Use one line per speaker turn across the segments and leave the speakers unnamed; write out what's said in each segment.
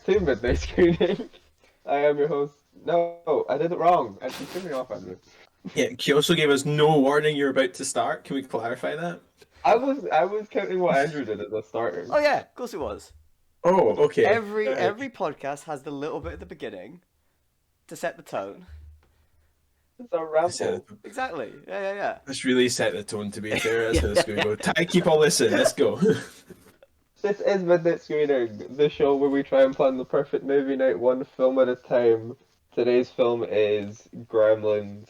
to Midnight Screening. I am your host. No, I did it wrong. You threw me off, Andrew.
Yeah, Kyoso gave us no warning you're about to start. Can we clarify that?
I was counting what Andrew did at the start.
Oh yeah, of course it was.
Oh, okay.
Every podcast has the little bit at the beginning to set the tone.
It's a ramble.
Exactly. Yeah.
Let's really set the tone, to be fair. That's how it's going to go. Ty, keep all this in. Let's go.
This is Midnight Screening, the show where we try and plan the perfect movie night one film at a time. Today's film is Gremlins.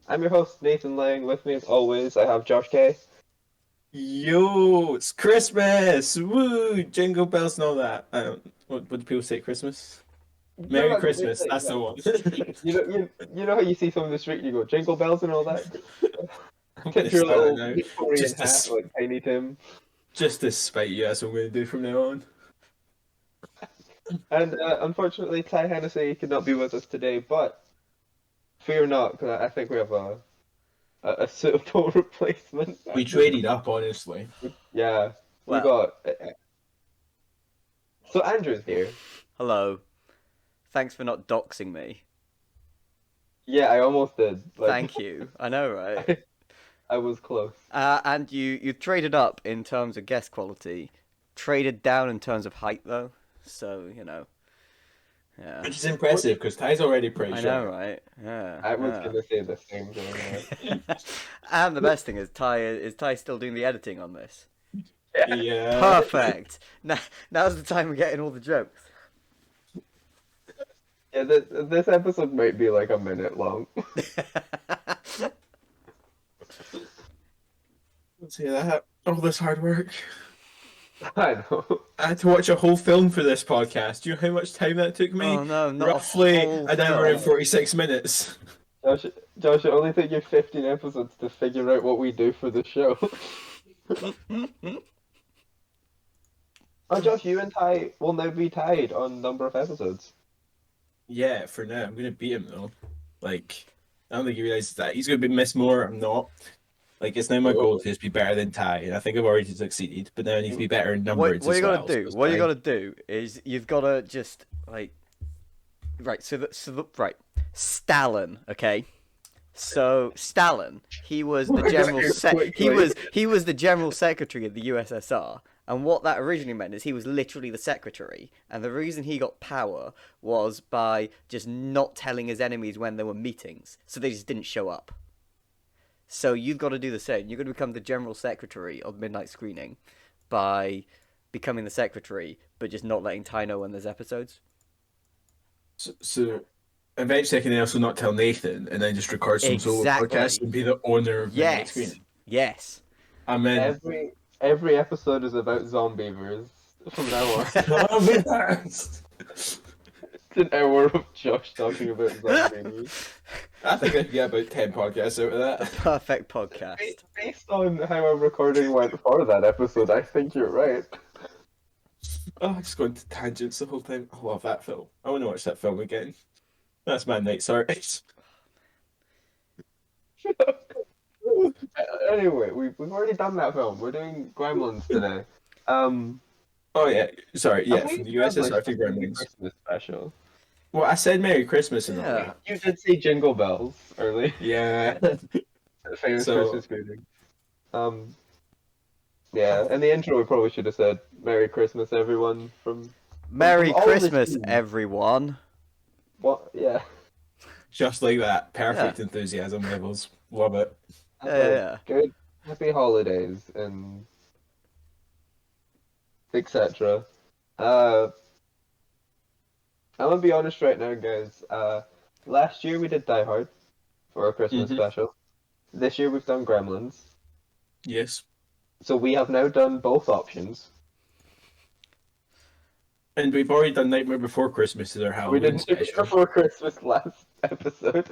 I'm your host, Nathan Lang. With me, as always, I have Josh K.
Yo, it's Christmas! Woo! Jingle bells and all that. What do people say at Christmas? Merry Christmas, that's the one.
You know how you see someone in the street and you go, jingle bells and all that?
I'm going
Tip
to
your
start
little
now.
Victorian hat like Tiny Tim.
Just to spite you, that's what I'm going to do from now on.
And unfortunately, Ty Hennessy could not be with us today, but fear not, because I think we have a suitable replacement.
We traded up, honestly.
Yeah, we
Well.
got... So Andrew's here.
Hello. Thanks for not doxing me.
Yeah, I almost did.
Thank you. I know, right?
I was close.
And you traded up in terms of guest quality, traded down in terms of height though. So yeah.
Which is impressive, because Ty's already pretty
I
short.
know, right? Yeah.
I was gonna say the same thing.
And the best thing is Ty still doing the editing on this.
Yeah.
Perfect. Now's the time we're getting all the jokes.
Yeah, this episode might be like a minute long.
Let's see that. All this hard work.
I know.
I had to watch a whole film for this podcast. Do you know how much time that took me?
Oh no, not
Roughly
a whole
an hour and
film.
46 minutes.
Josh, it only took you 15 episodes to figure out what we do for the show. Oh, Josh, you and Ty will now be tied on number of episodes.
Yeah, for now. I'm going to beat him, though. Like, I don't think he realizes that. He's going to be miss more. I'm not. Like, it's now my goal to just be better than Ty, and I think I've already succeeded, but now I need to be better in numbers
What you
well,
gotta do?
so
What you
Ty-
gotta do is you've gotta just right. Right, Stalin. Okay. So Stalin, he was the he was the general secretary of the USSR, and what that originally meant is he was literally the secretary, and the reason he got power was by just not telling his enemies when there were meetings, so they just didn't show up. So you've got to do the same. You've got to become the general secretary of Midnight Screening by becoming the secretary, but just not letting Ty know when there's episodes.
So eventually I can also not tell Nathan, and then just record some solo
Exactly.
podcasts and be the owner of Midnight
Yes.
Screening.
Yes.
I'm in.
Every episode is about zombievers from now on. It's an hour of Josh talking about zombievers.
I think I could get about 10 podcasts out of that.
Perfect podcast.
Based on how our recording went for that episode, I think you're right.
Oh, I'm just going to tangents the whole time. I love that film. I want to watch that film again. That's my night, sorry.
Anyway, we've already done that film. We're doing Gremlins today.
Oh yeah, sorry, yeah,
Have we
from the USSR to
established
Gremlins.
Christmas special.
Well, I said Merry Christmas and all
Yeah.
that.
You did say Jingle Bells early.
Yeah.
Famous
So-
Christmas greeting. Yeah, in the intro we probably should have said Merry Christmas, everyone.
Merry
all the
Christmas,
team.
everyone.
What? Yeah.
Just like that. Perfect enthusiasm levels. Love it.
Yeah.
Good, happy holidays and etc. I'm gonna be honest right now, guys. Last year we did Die Hard for our Christmas
Mhm.
special. This year we've done Gremlins.
Yes.
So we have now done both options.
And we've already done Nightmare Before Christmas as our
We
Halloween
didn't do it
special.
before Christmas last episode.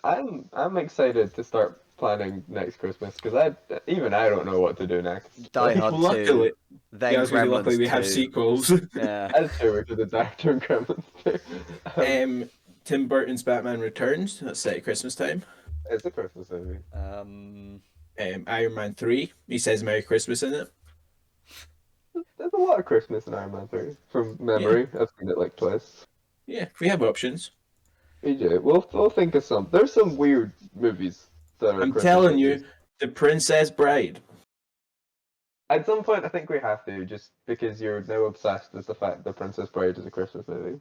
I'm excited to start planning next Christmas because I don't know what to do next.
Die Hard 2,
Luckily,
then
yeah, I was gonna say, luckily
Gremlins
we have
2.
sequels.
Yeah.
That's true. We could have Doctor and Gremlins too.
Tim Burton's Batman Returns. That's set at Christmas time.
It's a Christmas movie.
Um,
Iron Man 3. He says Merry Christmas in it.
There's a lot of Christmas in Iron Man 3 from memory. I've seen it like twice.
Yeah, we have options.
We do. We'll think of some. There's some weird movies that are
I'm
Christmas
telling
movies.
you, The Princess Bride.
At some point, I think we have to, just because you're now obsessed with the fact that Princess Bride is a Christmas movie.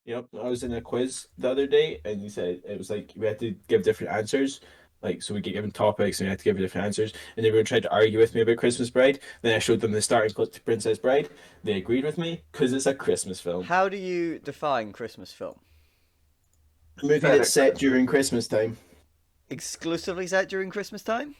Yep, I was in a quiz the other day, and he said it was like we had to give different answers. Like, so we get given topics, and we had to give different answers. And everyone tried to argue with me about Christmas Bride. Then I showed them the starting clip to Princess Bride. They agreed with me because it's a Christmas film.
How do you define Christmas film?
A movie that's set during Christmas time.
Exclusively set during Christmas time?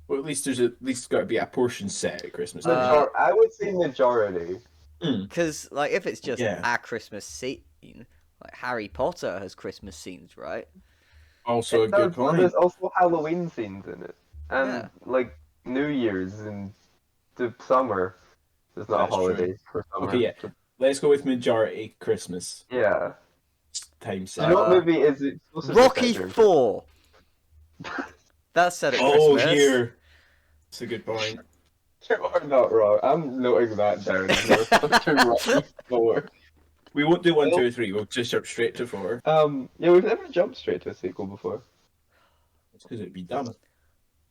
Well, at least there's at least got to be a portion set at Christmas time.
I would say majority.
Because, like, if it's just
Yeah.
a Christmas scene, like Harry Potter has Christmas scenes, right?
Also a
It does,
good
but
point.
there's also Halloween scenes in it, and
Yeah.
like New Year's and the summer. There's not
That's
a holiday
true.
for summer.
Okay, yeah. Let's go with majority Christmas
Yeah.
time
Do
set.
you know what movie is it?
Rocky 4! That's set at
Oh,
Christmas.
here. That's a good point.
You are not wrong. I'm noting that down. Rocky 4.
We won't do 1, 2, or 3. We'll just jump straight to 4.
Yeah, we've never jumped straight to a sequel before.
It's because it'd be dumb.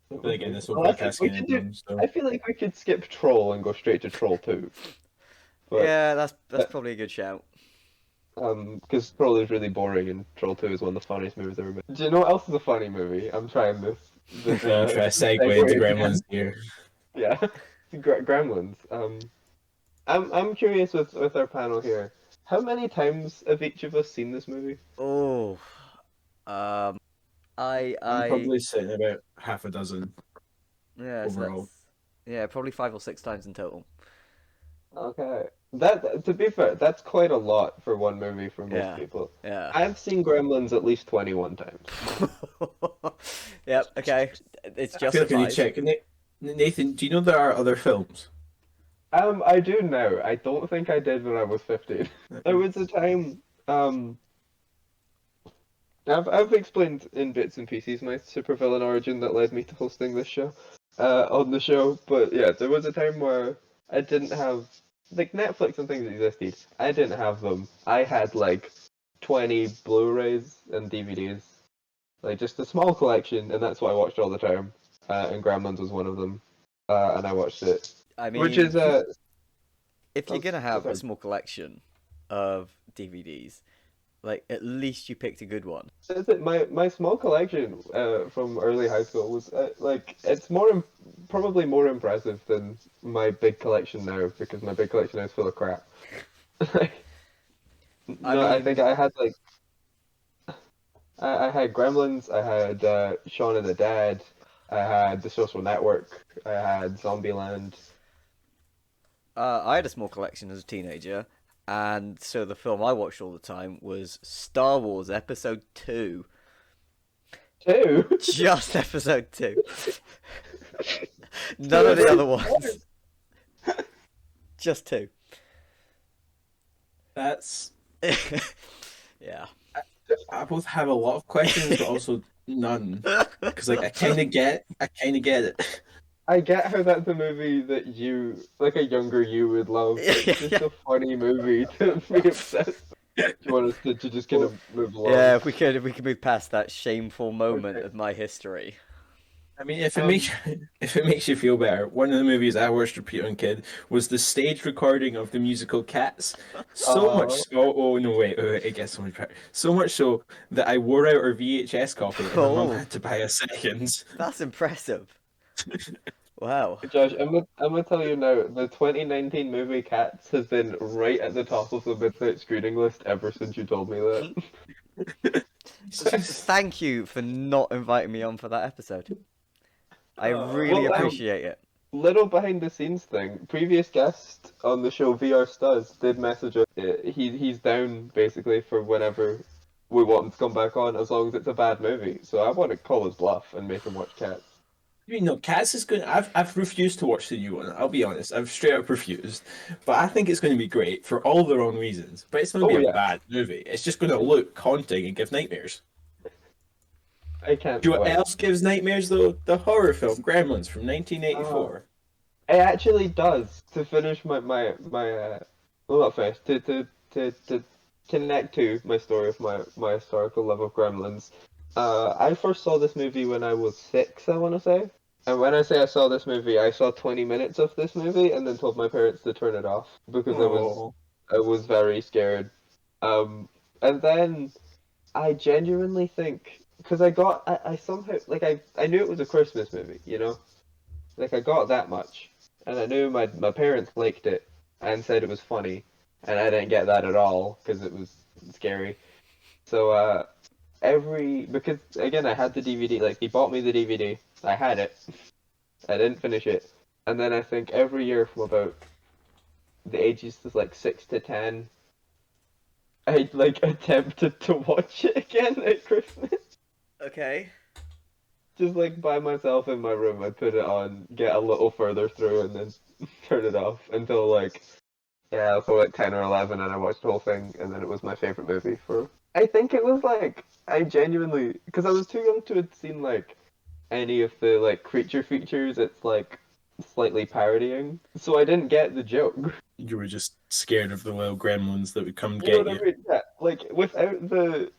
But again, this will
Well,
podcast
we
getting
could do-
done, so.
I feel like we could skip Troll and go straight to Troll 2. But,
Yeah, that's probably a good shout.
because Troll is really boring and Troll 2 is one of the funniest movies ever made. Do you know what else is a funny movie? I'm trying this.
Try to segue into Gremlins here.
Yeah, Gremlins. I'm curious with our panel here. How many times have each of us seen this movie?
Oh,
I'm
I
probably sitting about half a dozen.
yeah, so
overall.
probably 5 or 6 times in total.
Okay, that to be fair, that's quite a lot for one movie for most
Yeah.
people.
Yeah.
I've seen Gremlins at least 21 times.
Yep. Okay. It's
I feel like I need to
justified.
check. Nathan, do you know there are other films?
I do now. I don't think I did when I was 15. There was a time, I've explained in bits and pieces my supervillain origin that led me to hosting this show, on the show. But yeah, there was a time where I didn't have, like, Netflix and things existed. I didn't have them. I had like 20 Blu-rays and DVDs, like just a small collection, and that's what I watched all the time. And Gremlins was one of them, and I watched it.
I mean,
Which is
if you're gonna have
sorry.
a small collection of DVDs, like at least you picked a good one.
Is it my small collection from early high school was like it's probably more impressive than my big collection now because my big collection now is full of crap. I
mean-
think I had like I had Gremlins, I had Shaun of the Dead, I had The Social Network, I had Zombieland.
I had a small collection as a teenager, and so the film I watched all the time was Star Wars Episode 2.
Two.
Just Episode 2. None of the other ones. Just 2.
That's.
Yeah.
I both have a lot of questions, but also none. Because like I kind of get it.
I get how that's a movie that you, like a younger you, would love. It's just a funny movie to be obsessed. Do you want us to just kind of move along?
Yeah, if we could move past that shameful moment
Okay.
of my history.
I mean, if it makes you feel better, one of the movies I watched repeating kid was the stage recording of the musical Cats. So much so. Oh no, wait, it gets so much better. So much so that I wore out our VHS copy, and my mum
Oh.
had to buy a second.
That's impressive. Wow.
Josh, I'm gonna tell you now, the 2019 movie Cats has been right at the top of the midnight screening list ever since you told me that.
Thank you for not inviting me on for that episode. I really
well,
appreciate it.
Little behind the scenes thing. Previous guest on the show, VR Studs, did message us. He's down basically for whenever we want him to come back on, as long as it's a bad movie. So I want to call his bluff and make him watch Cats.
I mean, no, Cats is good. I've refused to watch the new one. I'll be honest. I've straight up refused. But I think it's going to be great for all the wrong reasons. But it's going to be a bad movie. It's just going to look haunting and give nightmares.
I can't.
Do you know what
wait.
else gives nightmares though? The horror film Gremlins from 1984.
It actually does. To finish well, not finish. To connect to my story of my historical love of Gremlins. I first saw this movie when I was 6, I want to say. And when I say I saw this movie, I saw 20 minutes of this movie and then told my parents to turn it off because
Oh,
I was very scared. And then I genuinely think because I somehow like I knew it was a Christmas movie, you know, like I got that much, and I knew my parents liked it and said it was funny, and I didn't get that at all because it was scary. So because again I had the DVD, like he bought me the DVD, I had it, I didn't finish it, and then I think every year from about the ages of like 6 to 10, I like attempted to watch it again at Christmas.
Okay.
Just like by myself in my room, I'd put it on, get a little further through, and then turn it off until like yeah, so like 10 or 11, and I watched the whole thing, and then it was my favorite movie for. I think it was like I genuinely because I was too young to have seen like any of the like creature features. It's like slightly parodying, so I didn't get the joke.
you were just scared of the little gremlins that would come and
You know
get
what I
you.
mean? Yeah, like without the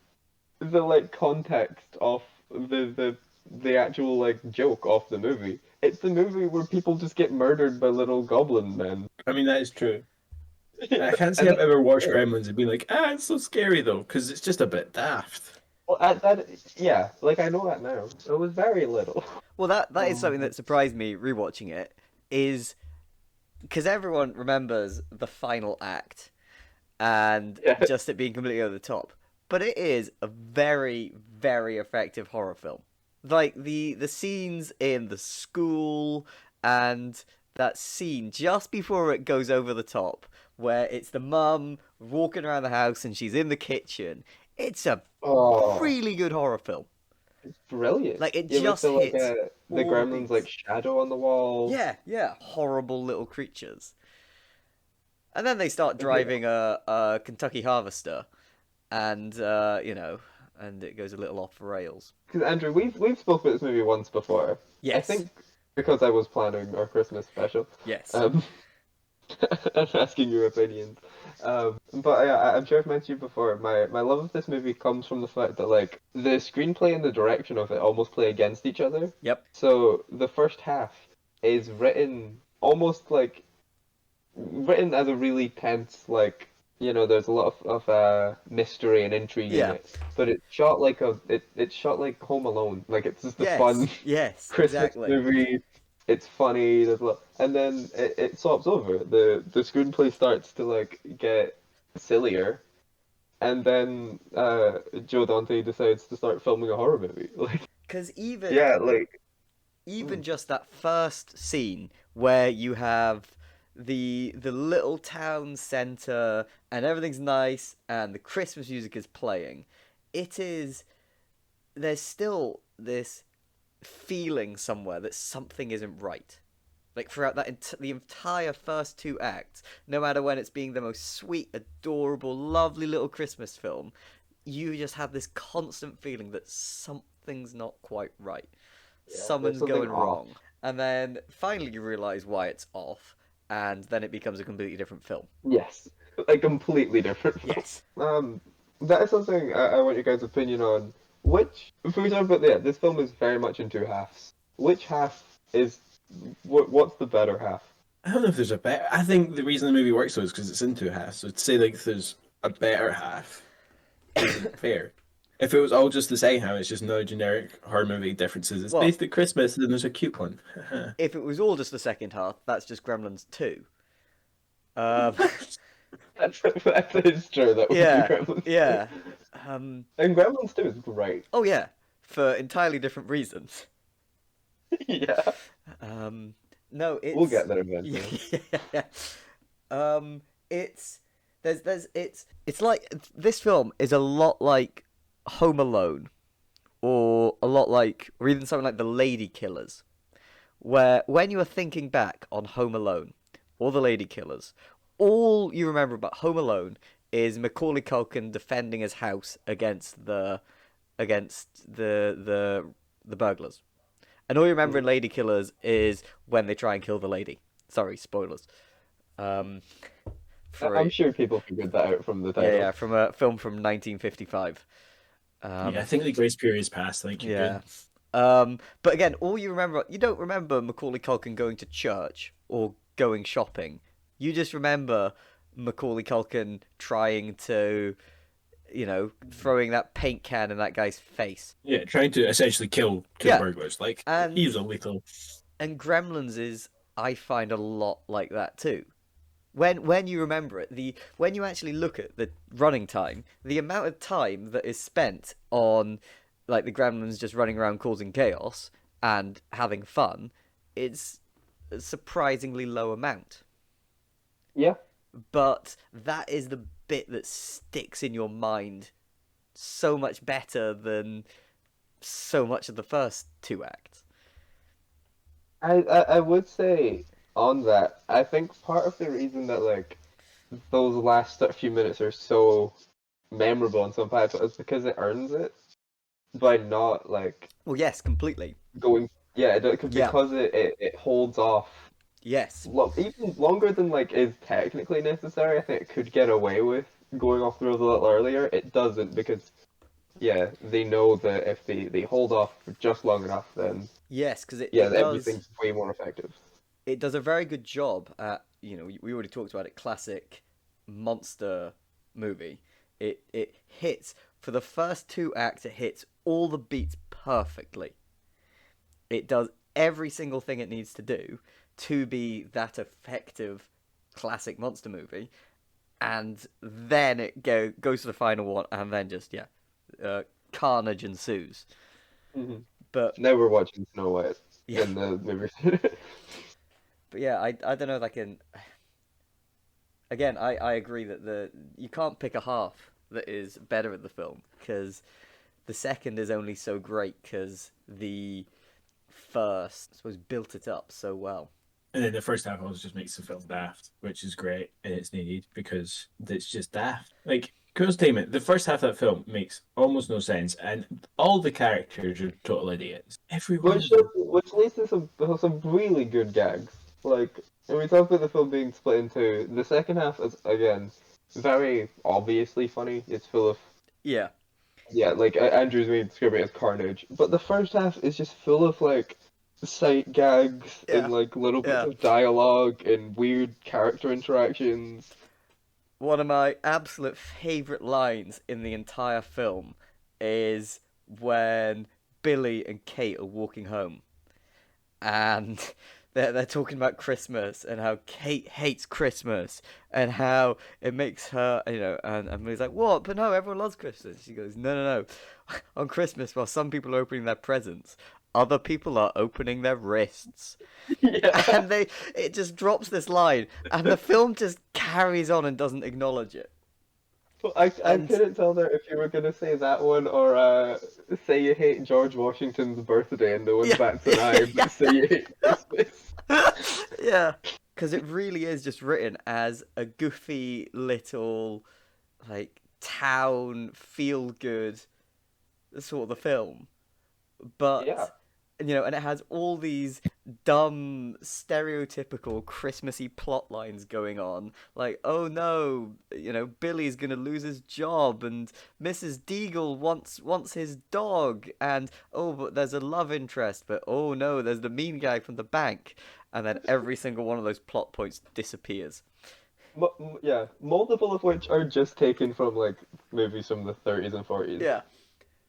like context of the actual like joke of the movie. It's the movie where people just get murdered by little goblin men.
I mean, that is true. I can't say
And
I've
that's
ever watched
scary.
Gremlins and been like, ah, it's so scary though, because it's just a bit daft.
Well, yeah, like I know that now. It was very little.
Well, that is something
Oh,
that surprised me rewatching it. Is because everyone remembers the final act and
Yeah.
just it being completely over the top. But it is a very, very effective horror film. Like the scenes in the school and that scene just before it goes over the top, where it's the mum walking around the house and she's in the kitchen. It's a
Oh,
really good horror film.
it's brilliant.
Like it
Yeah, with
just hits
the
all the
gremlins like
beats.
shadow on the wall.
Yeah, yeah, horrible little creatures. And then they start
Yeah.
driving a Kentucky Harvester, and and it goes a little off the rails.
Because Andrew, we've spoken about this movie once before. I
Yes,
think because I was planning our Christmas special.
yes.
Um, I'm asking your opinions. But I'm sure I've mentioned you before. My love of this movie comes from the fact that like the screenplay and the direction of it almost play against each other.
Yep.
So the first half is written almost like written as a really tense like there's a lot of mystery and intrigue in
Yeah.
it, but it's shot like it's shot like Home Alone. Like it's just a fun
Yes. Yes.
Christmas
Exactly.
movie. It's funny. There's a lot, and then it swaps over. The screenplay starts to like get sillier, and then Joe Dante decides to start filming a horror movie. Like
Because even
yeah, like
even
mm,
just that first scene where you have the little town center and everything's nice and the Christmas music is playing, it is there's still this feeling somewhere that something isn't right. Like throughout the entire first two acts, no matter when it's being the most sweet, adorable, lovely little Christmas film, you just have this constant feeling that something's not quite right.
yeah, there's
Something's
something
going
off.
wrong. And then finally you realize why it's off, and then it becomes a completely different film.
Yes, a completely different film.
Yes.
That is something I want your guys' opinion on. Which, if we talk about this film is very much in two halves. Which half is, what's the better half?
I don't know if there's a better. I think the reason the movie works so is because it's in two halves. So to say like there's a better half isn't fair. If it was all just the same half, it's just no generic horror movie differences. It's
Well,
based at Christmas, and then there's a cute one.
if it was all just the second half, that's just Gremlins 2. Um,
That is true, that would be
yeah,
Gremlins 2.
yeah. Um,
And Gremlins 2 is great.
oh yeah, for entirely different reasons.
Yeah,
Um, no,
we'll get
it's
there eventually.
yeah. It's it's like this film is a lot like Home Alone, or a lot like, or even something like The Lady Killers, where when you are thinking back on Home Alone or The Lady Killers, all you remember about Home Alone is Macaulay Culkin defending his house against the burglars. And all you remember in Lady Killers is when they try and kill the lady. Sorry, spoilers. For
I'm
a
sure people figured that out from the
yeah,
title.
yeah, from a film from 1955.
Yeah, I think the grace period is past. I think you're
Yeah.
good.
But again, all you don't remember Macaulay Culkin going to church or going shopping. You just remember Macaulay Culkin trying to, throwing that paint can in that guy's face.
Yeah, trying to essentially kill two
Yeah,
burglars. Like he
and
was a lethal.
Gremlins is, I find, a lot like that too. When you remember it, when you actually look at the running time, the amount of time that is spent on like the Gremlins just running around causing chaos and having fun, it's a surprisingly low amount.
Yeah,
But that is the bit that sticks in your mind so much better than so much of the first two acts.
I would say on that, I think part of the reason that like those last few minutes are so memorable in some parts is because it earns it by not like
Well, yes, completely.
going. Yeah,
Yeah,
because it holds off
yes,
even longer than like is technically necessary. I think it could get away with going off the rails a little earlier. It doesn't because yeah, they know that if they hold off for just long enough, then
yes, because it,
yeah,
it does.
everything's way more effective.
It does a very good job at, we already talked about it, classic monster movie. It hits for the first two acts, it hits all the beats perfectly. It does every single thing it needs to do to be that effective classic monster movie, and then it goes to the final one, and then just uh, carnage ensues.
Hmm.
But
Now we're watching Snow White
yeah,
in the movie theater.
but yeah, I don't know if I can. Again, I agree that you can't pick a half that is better at the film because the second is only so great because the first, I suppose, built it up so well.
And then the first half also just makes the film daft, which is great and it's needed because it's just daft. Like, cool statement, the first half of that film makes almost no sense, and all the characters are total idiots. Every one of them.
Which leads to some really good gags. Like when we talk about the film being split in two, the second half is again very obviously funny. It's full of
Yeah,
yeah, like Andrew's made describing it as carnage, but the first half is just full of like sight gags
yeah,
and like little bits
yeah.
of dialogue and weird character interactions.
One of my absolute favorite lines in the entire film is when Billy and Kate are walking home and they're talking about Christmas and how Kate hates Christmas and how it makes her, and he's like, what? But no, everyone loves Christmas. She goes, no, no, no. On Christmas, while some people are opening their presents, other people are opening their wrists.
Yeah.
And it just drops this line, and the film just carries on and doesn't acknowledge it.
Well, I
And
couldn't tell there if you were gonna say that one or say you hate George Washington's birthday and no one
yeah,
bats an eye,
yeah,
but say you hate Christmas.
yeah, because it really is just written as a goofy little like town feel good sort of the film,
Yeah.
but and it has all these dumb stereotypical Christmassy plot lines going on, like, oh no, Billy's gonna lose his job and Mrs. Deagle wants his dog, and oh, but there's a love interest, but oh no, there's the mean guy from the bank, and then every single one of those plot points disappears.
Yeah, multiple of which are just taken from like movies from the 30s and 40s.
Yeah,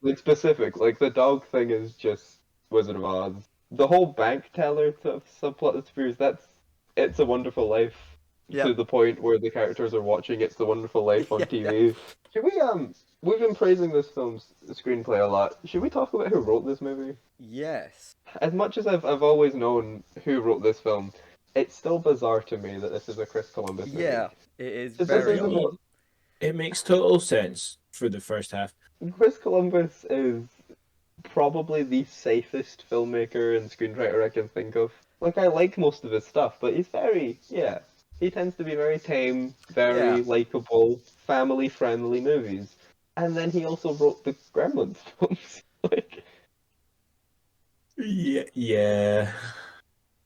Like specific, like the dog thing is just Wizard of Oz. The whole bank teller subplot that appears, that's It's a Wonderful Life to
yep,
the point where the characters are watching It's a Wonderful Life on
yeah, yeah.
TV. Should we we've been praising this film's screenplay a lot. Should we talk about who wrote this movie?
Yes.
As much as I've always known who wrote this film, it's still bizarre to me that this is a Chris Columbus movie.
Yeah, it is
This
very
is
odd.
about
It makes total sense for the first half.
Chris Columbus is probably the safest filmmaker and screenwriter I can think of. Like, I like most of his stuff, but yeah, he tends to be very tame,
Yeah,
very likable, family friendly movies. And then he also wrote the Gremlins films.
Yeah, yeah.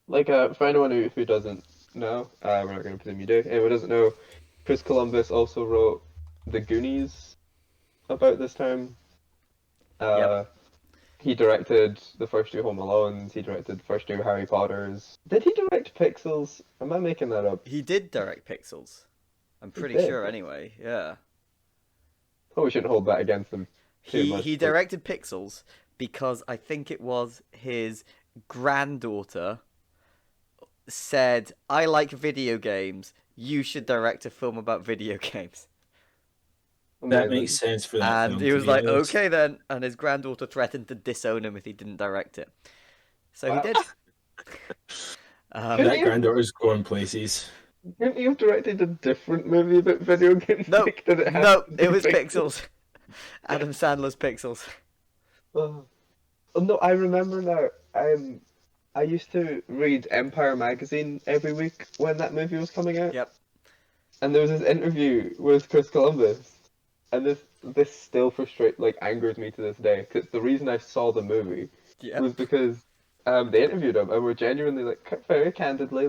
For anyone who doesn't No, we're not going to presume you do. Anyone who doesn't know, Chris Columbus also wrote The Goonies about this time.
Yep.
Uh, he directed the first two Home Alones. He directed the first two Harry Potters. Did he direct Pixels? Am I making that up?
He did direct Pixels. I'm
He
pretty
did.
sure anyway. Yeah.
Oh, we shouldn't hold that against him too
He
much.
he directed Pixels because I think it was his granddaughter said, "I like video games. You should direct a film about video games."
That makes
Amazing.
sense for that
And
film,
he
to
was
be
like,
honest.
"Okay then." And his granddaughter threatened to disown him if he didn't direct it. So he
Wow.
did.
Couldn't
That
you,
granddaughter's going places.
couldn't you have directed a different movie about video games?
No,
Like, did it have
no,
to
it
be
was
Pixels?
Pixels. Adam Sandler's Pixels.
Oh. Oh, no, I remember now. I used to read Empire magazine every week when that movie was coming out,
Yep.
and there was this interview with Chris Columbus, and this still angers me to this day because the reason I saw the movie
Yep.
was because they interviewed him and were genuinely very candidly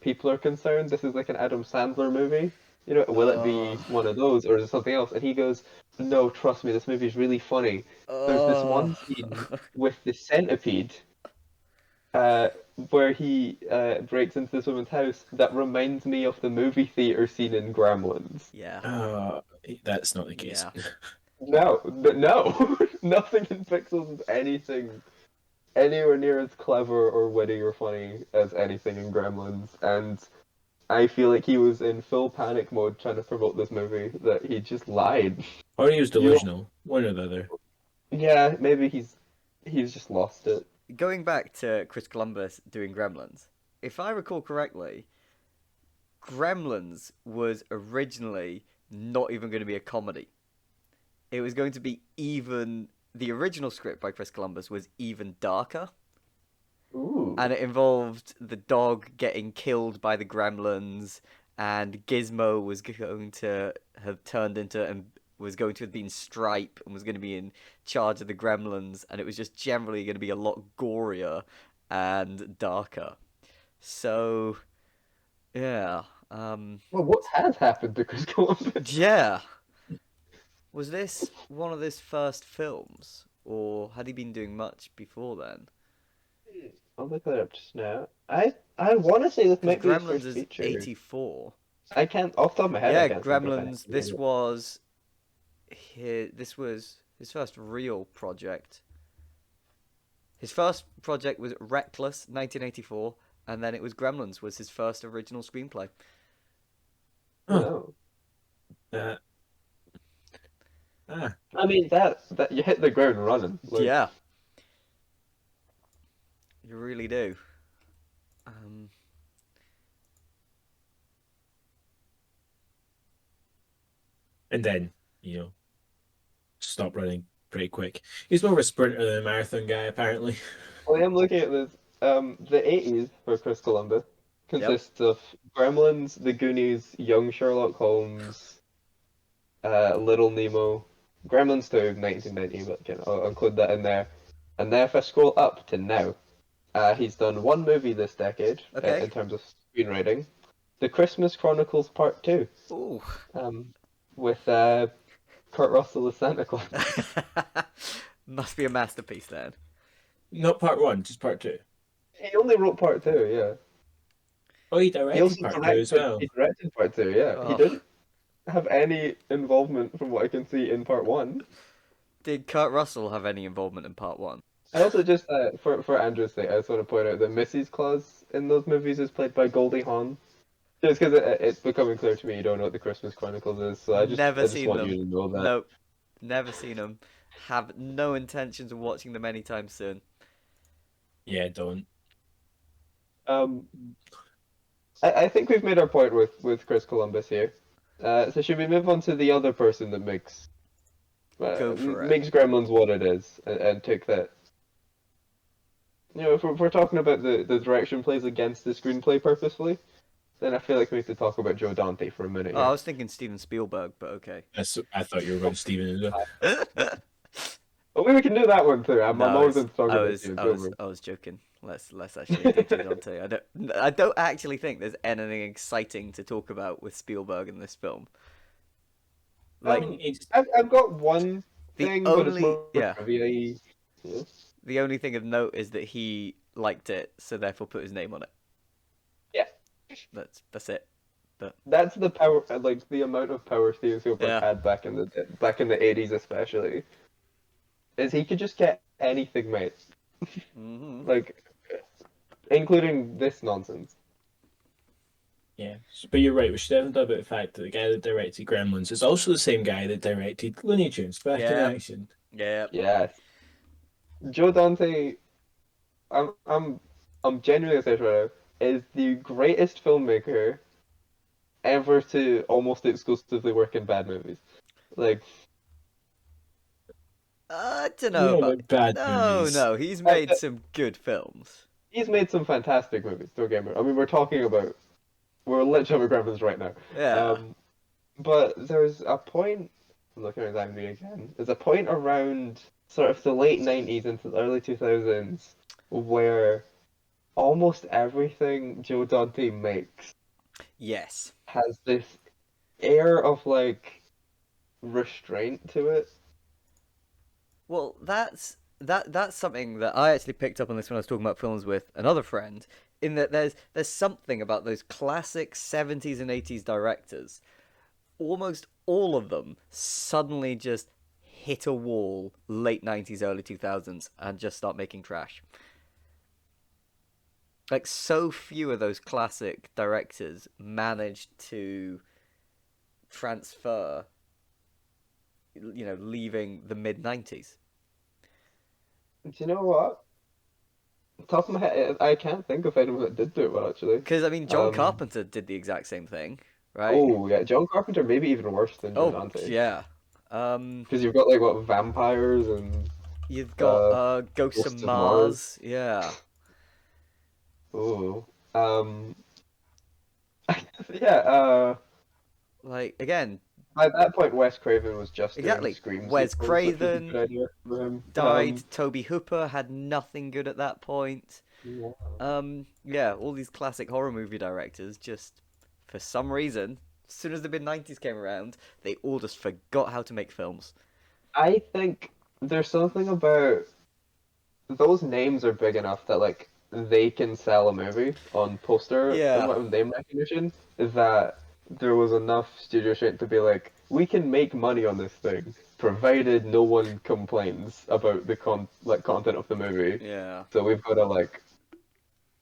people are concerned this is like an Adam Sandler movie. Will it be
Oh.
one of those or is it something else? And he goes, no, trust me, this movie's really funny. There's this
Oh.
one scene with the centipede uh, where he breaks into this woman's house that reminds me of the movie theater scene in Gremlins.
Yeah.
Uh, that's not the case.
Yeah.
No, but no, nothing in Pixels is anything anywhere near as clever or witty or funny as anything in Gremlins, and I feel like he was in full panic mode trying to promote this movie that he just lied.
Or he was
You,
delusional. One or the other.
yeah, maybe he's just lost it.
Going back to Chris Columbus doing Gremlins, if I recall correctly, Gremlins was originally not even going to be a comedy. It was going to be even. The original script by Chris Columbus was even darker,
Ooh,
and it involved the dog getting killed by the Gremlins, and Gizmo was going to have turned into and was going to have been Stripe and was going to be in charge of the Gremlins, and it was just generally going to be a lot gorier and darker. So, yeah,
well, what has happened to Chris Columbus?
yeah. Was this one of his first films, or had he been doing much before then?
I'll look that up just now. I want to say this
Because
might be his
Gremlins
first
is
feature.
84.
I can't off the top of my head. I
Yeah,
can't think of any.
Gremlins. This was his first real project. His first project was Reckless, 1984, and then it was Gremlins was his first original screenplay.
Huh.
No.
That. Ah.
I mean that you hit the ground running. Like,
Yeah, you really do. Um,
And then, stop running pretty quick. He's more of a sprinter than a marathon guy, apparently.
I am looking at this. The 80s for Chris Columbus
Yep.
consists of Gremlins, The Goonies, Young Sherlock Holmes, Little Nemo, Gremlins 2, 1990, but I'll include that in there. And then if I scroll up to now, he's done one movie this decade
Okay.
in terms of screenwriting, The Christmas Chronicles Part 2,
Ooh.
with Kurt Russell as Santa Claus.
Must be a masterpiece then.
Not part one, just part two.
He only wrote Part 2, yeah.
Oh, he
He
directed
also
part two
directed,
as well.
he directed Part 2, yeah. He
Oh.
didn't have any involvement from what I can see in Part 1.
Did Kurt Russell have any involvement in part one?
I also just, for Andrew's sake, I just want to point out that Mrs. Claus in those movies is played by Goldie Hawn. Just because it's becoming clear to me you don't know what the Christmas Chronicles is, so I
Never
just
seen
want
them.
you to know that.
Nope. Never seen them. Have no intentions of watching them anytime soon.
Yeah, don't.
Um, I think we've made our point with Chris Columbus here. So should we move on to the other person that makes
Go for it.
makes Gremlins what it is, and take that? If we're talking about the direction plays against the screenplay purposefully, then I feel like we have to talk about Joe Dante for a minute
Oh, I
here.
was thinking Steven Spielberg, but okay.
I thought you were going Steven as well.
Well, we can do that one too. I'm
No,
more than strong
I
enough
was,
to.
I
Don't
was,
worry.
I was joking. Let's actually do Joe Dante. I don't actually think there's anything exciting to talk about with Spielberg in this film. Like
It's
I've got one
the
thing, but it's
only,
more
yeah,
trivia. Yeah.
the only thing of note is that he liked it, so therefore put his name on it.
Yeah,
That's it. But
that's the power, like the amount of power Steven Spielberg
yeah,
had back in the 80s, especially, is he could just get anything made, like including this nonsense.
yeah. But you're right. We should definitely talk about the fact that the guy that directed Gremlins is also the same guy that directed Looney Tunes back in
yeah,
action.
yeah.
Yes, Joe Dante. I'm genuinely excited right now. Is the greatest filmmaker ever to almost exclusively work in bad movies. Like,
I don't
You
know
know
about.
about bad
No,
movies.
no, he's
I,
made some good films.
he's made some fantastic movies. Don't get me wrong. I mean, we're literally Gremlins right now.
Yeah,
Um, but there's a point. I'm looking at IMDb again. There's a point around sort of the late '90s into the early 2000s where almost everything Joe Dante makes
yes.
has this air of like restraint to it.
Well, that's something that I actually picked up on this when I was talking about films with another friend. In that there's something about those classic 70s and 80s directors. Almost all of them suddenly just hit a wall late 90s, early 2000s, and just start making trash. Like so few of those classic directors managed to transfer, leaving the mid 90s.
Do you know what? Top of my head, I can't think of anyone that did do it well, actually.
Because I mean, John
Um,
Carpenter did the exact same thing, right?
oh yeah, John Carpenter maybe even worse than Joe
Oh
Dante,
yeah. Um,
because you've got like what vampires and
you've got
uh,
Ghosts of
Ghosts of Mars.
Mars. Yeah.
Oh, yeah.
Like again,
By that point, Wes Craven was just doing
exactly.
scream
Wes
sequels, which was a
Craven
good idea for him.
died. Toby Hooper had nothing good at that point.
Yeah.
Yeah, all these classic horror movie directors just, for some reason, as soon as the mid 90s came around, they all just forgot how to make films.
I think there's something about those names are big enough that like they can sell a movie on poster
Yeah.
name recognition that there was enough studio shit to be like, we can make money on this thing provided no one complains about the content of the movie.
Yeah.
So we've got to like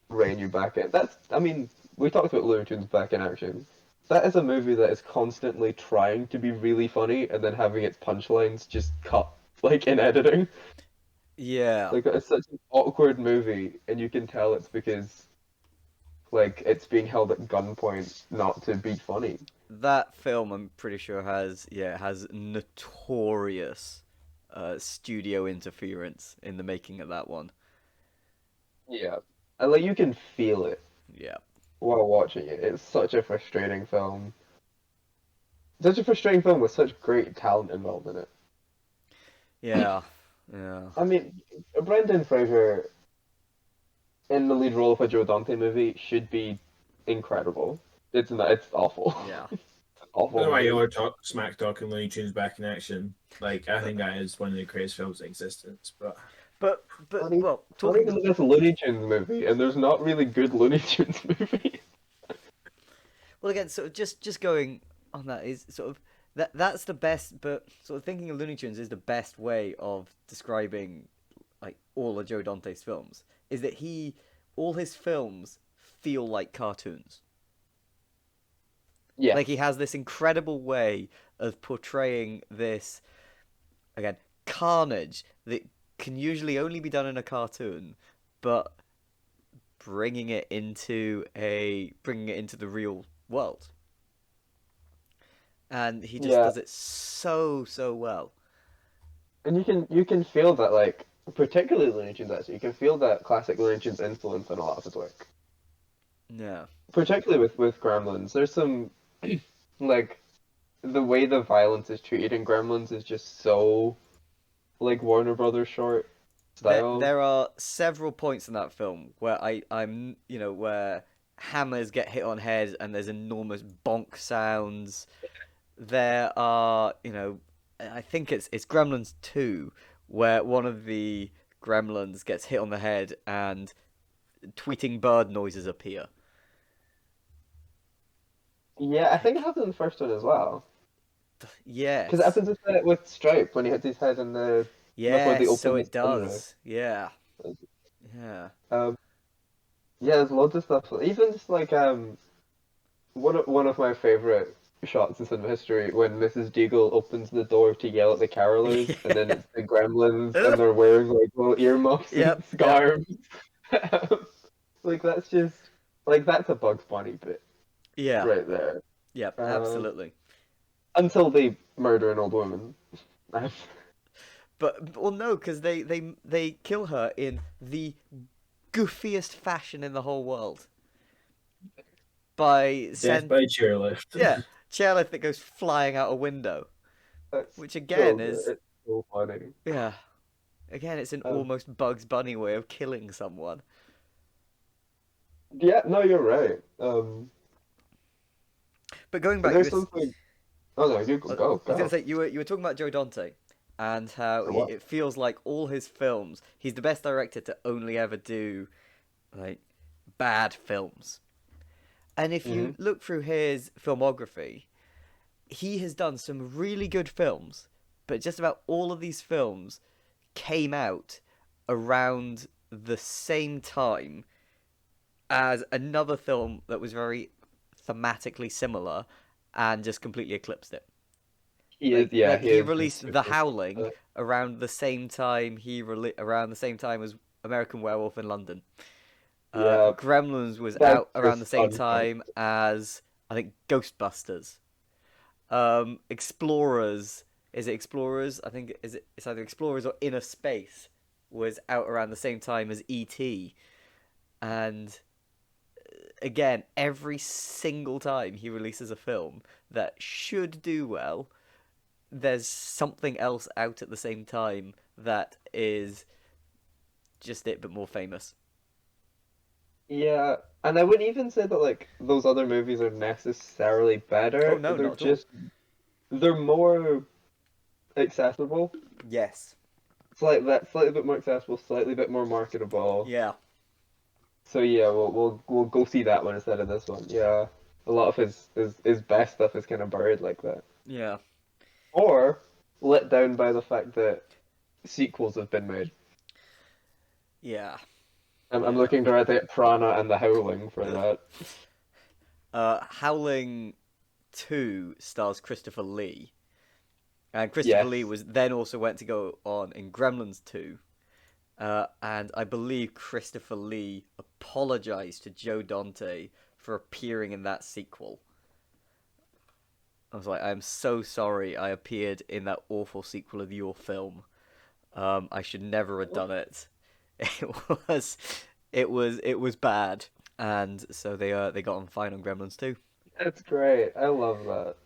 rein you back in. That's I mean, we talked about Looney Tunes back in action. That is a movie that is constantly trying to be really funny and then having its punchlines just cut like in editing.
Yeah.
Like it's such an awkward movie, and you can tell it's because like it's being held at gunpoint not to be funny.
That film, I'm pretty sure, has notorious studio interference in the making of that one.
Yeah, and like you can feel it
Yeah.
while watching it. It's such a frustrating film. Such a frustrating film with such great talent involved in it.
Yeah. Yeah.
I mean, Brendan Fraser in the lead role of a Joe Dante movie should be incredible. It's not. It's awful.
Yeah.
It's an
I don't
awful
know why you
movie.
are smack talking Looney Tunes back in action. Like I think that is one of the greatest films in existence. But
But
Funny,
well,
not
talking.
even this Looney Tunes movie, and there's not really good Looney Tunes movies.
Well, again, sort of just going on that is sort of that's the best. But sort of thinking of Looney Tunes is the best way of describing like all of Joe Dante's films. Is that all his films feel like cartoons.
Yeah,
Like he has this incredible way of portraying this again carnage that can usually only be done in a cartoon, but bringing it into the real world, and he just
yeah,
does it so well.
and you can feel that like particularly Looney Tunes actually, you can feel that classic Looney Tunes influence in a lot of his work.
Yeah,
Particularly with Gremlins, there's some like the way the violence is treated in Gremlins is just so like Warner Brothers short
There,
style.
there are several points in that film where where hammers get hit on head and there's enormous bonk sounds. There are, I think it's Gremlins 2 where one of the gremlins gets hit on the head and tweeting bird noises appear.
Yeah, I think it happens in the first one as well. Because it
Yes.
happens with Stripe when he hits his head in the before they
Yes,
open
so
the
it
sunroof.
does. Yeah. Yeah.
Um, yeah, there's loads of stuff. Even just like one of my favorite shots in cinema history when Mrs. Deagle opens the door to yell at the carolers, and then it's the Gremlins, and they're wearing like little earmuffs and
Yep, yep,
scarves. Like that's just like that's a Bugs Bunny bit
yeah,
right there.
yep,
Um,
absolutely.
until they murder an old woman.
But well, no, because they kill her in the goofiest fashion in the whole world by
Death
send
by chairlift.
yeah chairlift that goes flying out a window,
That's
which again
so good.
is
It's so funny.
yeah again it's an
Um,
almost Bugs Bunny way of killing someone.
yeah, no, you're right.
But going back,
There's something. Oh no, you
I
go
was gonna
go.
say you were talking about Joe Dante and how
What?
it feels like all his films he's the best director to only ever do like bad films. And if
Hmm.
you look through his filmography, he has done some really good films, but just about all of these films came out around the same time as another film that was very thematically similar and just completely eclipsed it.
He is,
Like
yeah,
like
he
he
is just
released The
super.
Howling around the same time around the same time as American Werewolf in London.
Yeah,
Gremlins was
that's
out around the
just
same
unfair.
time as I think Ghostbusters. Explorers, is it Explorers? I think it's either Explorers or Inner Space was out around the same time as E.T. And again, every single time he releases a film that should do well, there's something else out at the same time that is just it but more famous.
Yeah, and I wouldn't even say that like those other movies are necessarily
Oh
better.
no,
They're
not at all.
just they're more accessible.
Yes.
Slightly bit more accessible, slightly bit more marketable.
Yeah.
So yeah, we'll go see that one instead of this one. Yeah, a lot of his best stuff is kind of buried like that,
Yeah.
or let down by the fact that sequels have been made.
Yeah.
I'm
Yeah.
looking directly at Prana and The Howling for that.
Howling 2 stars Christopher Lee. And Christopher Lee
Yes.
was then also went to go on in Gremlins 2. And I believe Christopher Lee apologized to Joe Dante for appearing in that sequel. I was like, I'm so sorry I appeared in that awful sequel of your film. I should never have done it. It was, it was bad, and so they got on fine on Gremlins 2.
That's great. I love that.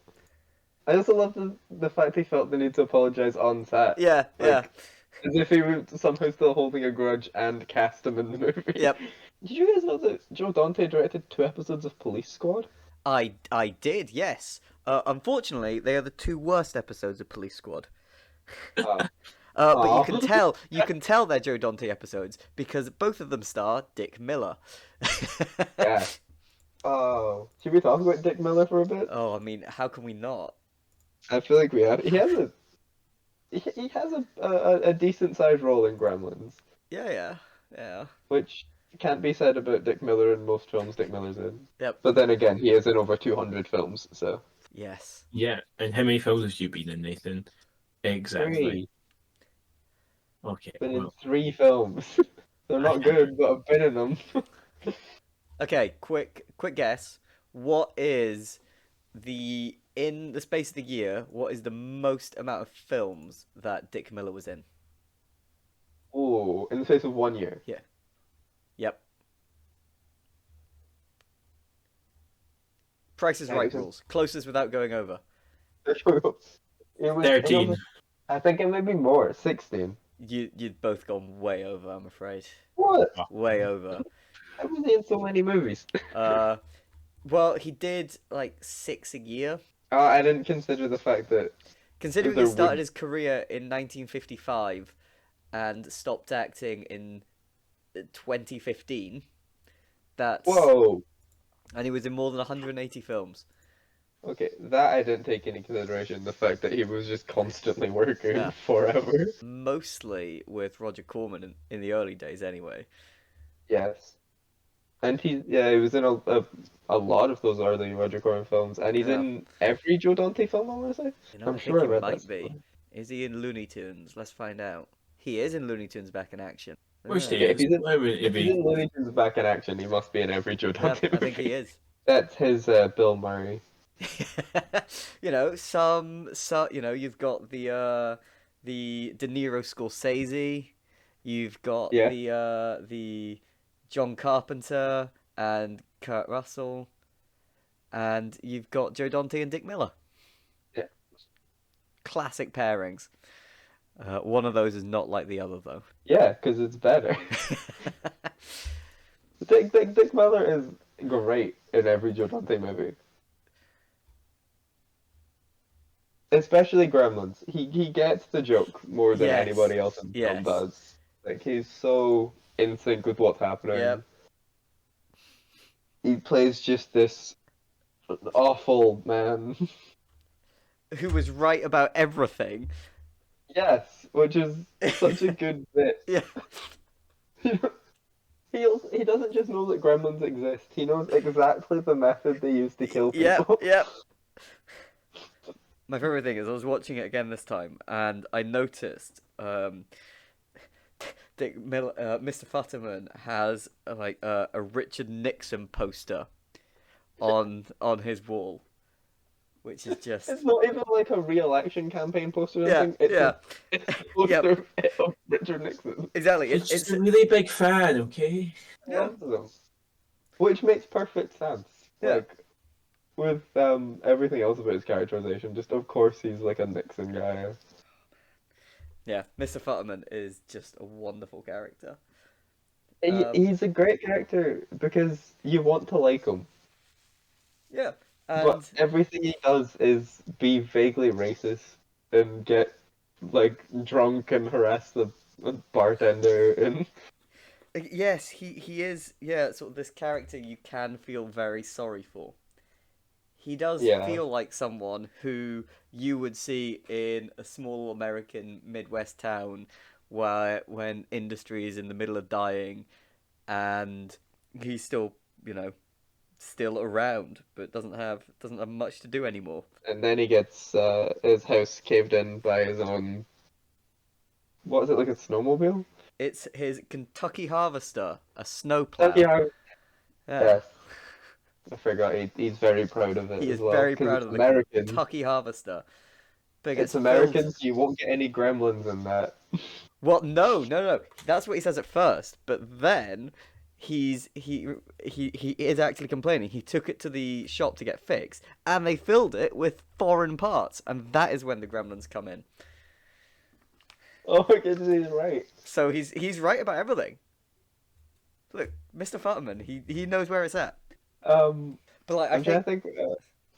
I also love the fact he felt the need to apologize on set.
Yeah, yeah,
Like, as if he was somehow still holding a grudge and cast him in the movie.
yep.
Did you guys know that Joe Dante directed 2 episodes of Police Squad?
I did, yes. Unfortunately, they are the two worst episodes of Police Squad.
Oh.
But you
Aw.
can tell they're Joe Dante episodes because both of them star Dick Miller.
Yeah. Oh. Should we talk about Dick Miller for a bit?
Oh, I mean, how can we not?
I feel like we have. He has a decent sized role in Gremlins,
Yeah, yeah, yeah.
which can't be said about Dick Miller in most films Dick Miller's in.
Yep.
But then again, he is in over 200 films, so.
Yes.
Yeah, and how many films have you been in, Nathan? Exactly.
3.
Okay,
Been in
well,
3 films. They're not good, but I've been in them.
Okay, quick guess. What is the in the space of the year? What is the most amount of films that Dick Miller was in?
Oh, in the space of 1 year.
Yeah. Yep. Price is
Yeah,
Right rules. Closest without going over.
it was in
13.
over I think it may be more. 16.
You'd both gone way over, I'm afraid.
What?
Way over.
I was in so many movies.
Uh, well, he did like 6 a year.
I didn't consider the fact that
Considering he
there
started
would.
his career in 1955 and stopped acting in 2015, that's
Whoa.
and he was in more than 180 films.
Okay, that I didn't take into consideration. The fact that he was just constantly working
Yeah,
forever.
mostly with Roger Corman in the early days, anyway.
Yes. And he was in a lot of those early Roger Corman films, and he's
Yeah,
in every Joe Dante film, I want to say.
I
I'm
think
sure I
he
read that
might be.
somewhere.
Is he in Looney Tunes? Let's find out. He is in Looney Tunes back in action.
Of course he
Yeah,
Okay,
is. Why would it
if he's
be?
in Looney Tunes back in action, he must be in every Joe
yeah,
Dante
I think he
movie.
is.
That's his Bill Murray.
You've got the De Niro Scorsese, you've got
Yeah,
the John Carpenter and Kurt Russell, and you've got Joe Dante and Dick Miller.
yeah,
Classic pairings. One of those is not like the other though.
yeah, because it's better. Dick Miller is great in every Joe Dante movie, especially Gremlins. He gets the joke more than
Yes,
anybody else in film
yes,
does. Like he's so in sync with what's happening.
yep.
He plays just this awful man.
Who was right about everything?
Yes, which is such a good bit.
Yeah,
He doesn't just know that gremlins exist. He knows exactly the method they use to kill
yep,
people.
yep. My favorite thing is I was watching it again this time, and I noticed Mr. Futterman has a Richard Nixon poster on his wall, which is just
It's not even like a re-election campaign poster or
yeah,
anything. It's
yeah,
it's a
yep,
poster of Richard Nixon.
exactly.
He's just a really big fan, okay?
Yeah,
Loves them. Which makes perfect sense.
yeah,
Like with everything else about his characterization, just of course he's like a Nixon guy.
yeah. Mr. Futterman is just a wonderful character.
He's a great character because you want to like him.
Yeah,
But
and
everything he does is be vaguely racist and get like drunk and harass the bartender and
yes, he is sort of this character you can feel very sorry for. He does
yeah.
feel like someone who you would see in a small American Midwest town where when industry is in the middle of dying and he's still, still around but doesn't have much to do anymore.
And then he gets his house caved in by his own what is it, like a snowmobile?
It's his Kentucky Harvester, a snowplow.
Yeah,
Yeah.
yes. I forgot he's very proud of it
He
as
is
well
very
because
proud
it's
of the
American.
Kentucky Harvester. But it
It's
gets filled.
Americans. You won't get any gremlins in that.
Well, no, no, no. That's what he says at first, but then he is actually complaining. He took it to the shop to get fixed, and they filled it with foreign parts, and that is when the gremlins come in.
Oh my goodness, he's right.
So he's right about everything. Look, Mr. Futterman, he knows where it's at.
Um,
But like
I'm trying to think.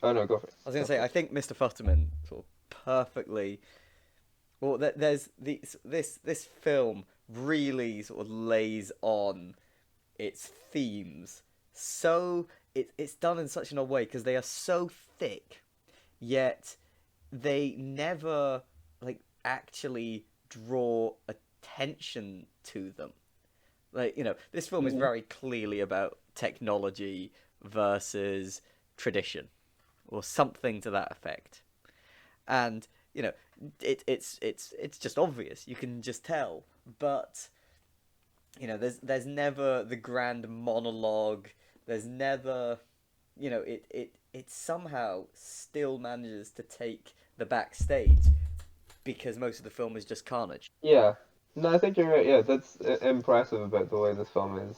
Oh no, go for it.
I was gonna
Go
say,
for
I
it.
think Mr. Futterman sort of perfectly. Well, there's this film really sort of lays on its themes. So it's done in such an odd way because they are so thick, yet they never like actually draw attention to them. Like, this film is
Mhm.
very clearly about technology versus tradition or something to that effect. And, it's just obvious. You can just tell. But, there's never the grand monologue. There's never, it somehow still manages to take the backstage because most of the film is just carnage.
Yeah. No, I think you're right. Yeah, that's impressive about the way this film